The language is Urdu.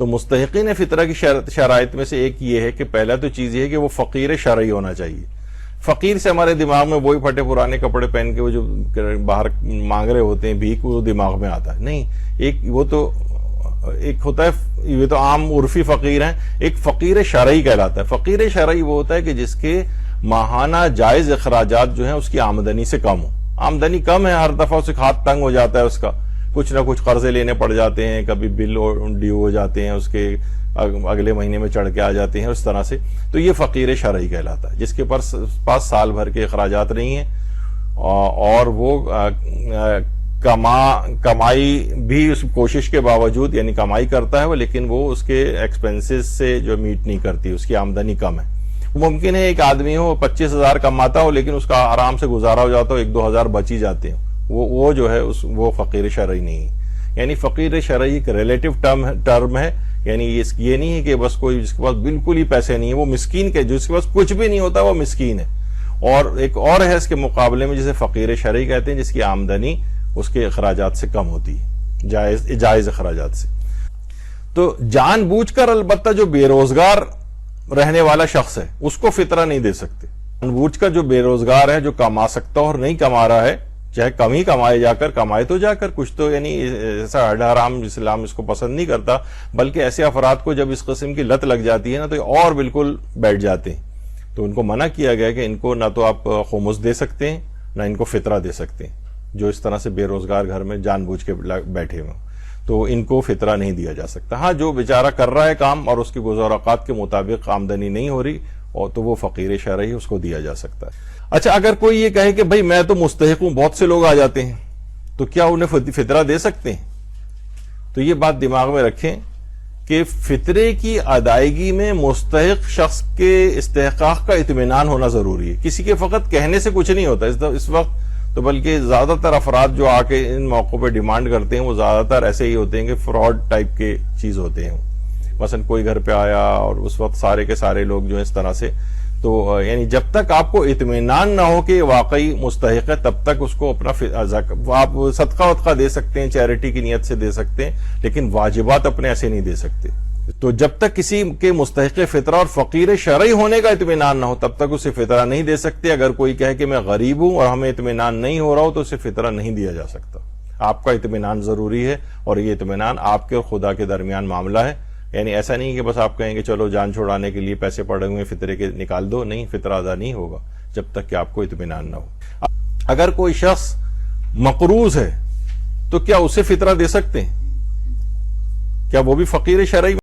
تو مستحقین فطرہ کی شرائط میں سے ایک یہ ہے کہ پہلا تو چیز یہ ہے کہ وہ فقیر شرعی ہونا چاہیے. فقیر سے ہمارے دماغ میں وہی پھٹے پرانے کپڑے پہن کے وہ جو باہر مانگ رہے ہوتے ہیں بھیک، وہ دماغ میں آتا ہے. نہیں، ایک ہوتا ہے، یہ تو عام عرفی فقیر ہیں، ایک فقیر شرعی کہلاتا ہے. فقیر شرعی وہ ہوتا ہے کہ جس کے ماہانہ جائز اخراجات جو ہیں اس کی آمدنی سے کم ہو. آمدنی کم ہے، ہر دفعہ اسے ہاتھ تنگ ہو جاتا ہے، اس کا کچھ نہ کچھ قرضے لینے پڑ جاتے ہیں، کبھی بل ڈیو ہو جاتے ہیں، اس کے اگلے مہینے میں چڑھ کے آ جاتے ہیں، اس طرح سے. تو یہ فقیر شرعی کہلاتا ہے، جس کے پاس سال بھر کے اخراجات نہیں ہیں اور وہ کمائی بھی اس کوشش کے باوجود، یعنی کمائی کرتا ہے وہ، لیکن وہ اس کے ایکسپنسز سے جو میٹ نہیں کرتی، اس کی آمدنی کم ہے. ممکن ہے ایک آدمی ہو 25,000 کماتا ہو لیکن اس کا آرام سے گزارا ہو جاتا ہو، 1-2 ہزار بچ ہی جاتے ہیں، وہ جو ہے وہ فقیر شرعی نہیں ہے. یعنی فقیر شرعی ایک ریلیٹو ٹرم ہے، یعنی یہ نہیں ہے کہ بس کوئی جس کے پاس بالکل ہی پیسے نہیں ہیں وہ مسکین کے، جس کے پاس کچھ بھی نہیں ہوتا وہ مسکین ہے. اور ایک اور ہے اس کے مقابلے میں جسے فقیر شرعی کہتے ہیں، جس کی آمدنی اس کے اخراجات سے کم ہوتی ہے، جائز اخراجات سے. تو جان بوجھ کر البتہ جو بے روزگار رہنے والا شخص ہے اس کو فطرہ نہیں دے سکتے. جان بوجھ کر جو بے روزگار ہے، جو کما سکتا اور نہیں کما رہا ہے، چاہے کم ہی کمائے تو جا کر کچھ تو، یعنی ایسا حرام اسلام اس کو پسند نہیں کرتا، بلکہ ایسے افراد کو جب اس قسم کی لت لگ جاتی ہے نا تو یہ اور بالکل بیٹھ جاتے ہیں. تو ان کو منع کیا گیا کہ ان کو نہ تو آپ خمس دے سکتے ہیں نہ ان کو فطرہ دے سکتے ہیں، جو اس طرح سے بے روزگار گھر میں جان بوجھ کے بیٹھے ہوئے، تو ان کو فطرہ نہیں دیا جا سکتا. ہاں، جو بیچارہ کر رہا ہے کام اور اس کی گزار اوقات کے مطابق آمدنی نہیں ہو رہی، اور تو وہ فقیر شرعی اس کو دیا جا سکتا ہے. اچھا، اگر کوئی یہ کہے کہ بھائی میں تو مستحق ہوں، بہت سے لوگ آ جاتے ہیں، تو کیا انہیں فطرہ دے سکتے ہیں؟ تو یہ بات دماغ میں رکھیں کہ فطرے کی ادائیگی میں مستحق شخص کے استحقاق کا اطمینان ہونا ضروری ہے. کسی کے فقط کہنے سے کچھ نہیں ہوتا اس وقت تو، بلکہ زیادہ تر افراد جو آ کے ان موقعوں پہ ڈیمانڈ کرتے ہیں وہ زیادہ تر ایسے ہی ہوتے ہیں کہ فراڈ ٹائپ کے چیز ہوتے ہیں. مثلا کوئی گھر پہ آیا اور اس وقت سارے کے سارے لوگ جو اس طرح سے، تو یعنی جب تک آپ کو اطمینان نہ ہو کہ واقعی مستحق ہے تب تک اس کو اپنا آپ صدقہ وطقہ دے سکتے ہیں، چیریٹی کی نیت سے دے سکتے ہیں، لیکن واجبات اپنے ایسے نہیں دے سکتے. تو جب تک کسی کے مستحق فطرہ اور فقیر شرعی ہونے کا اطمینان نہ ہو تب تک اسے فطرہ نہیں دے سکتے. اگر کوئی کہے کہ میں غریب ہوں اور ہمیں اطمینان نہیں ہو رہا ہو تو اسے فطرہ نہیں دیا جا سکتا. آپ کا اطمینان ضروری ہے، اور یہ اطمینان آپ کے اور خدا کے درمیان معاملہ ہے. یعنی ایسا نہیں کہ بس آپ کہیں کہ چلو جان چھوڑانے کے لیے پیسے پڑے ہوئے فطرے کے نکال دو. نہیں، فطرہ ادا نہیں ہوگا جب تک کہ آپ کو اطمینان نہ ہو. اگر کوئی شخص مقروض ہے تو کیا اسے فطرہ دے سکتے ہیں؟ کیا وہ بھی فقیر شرعی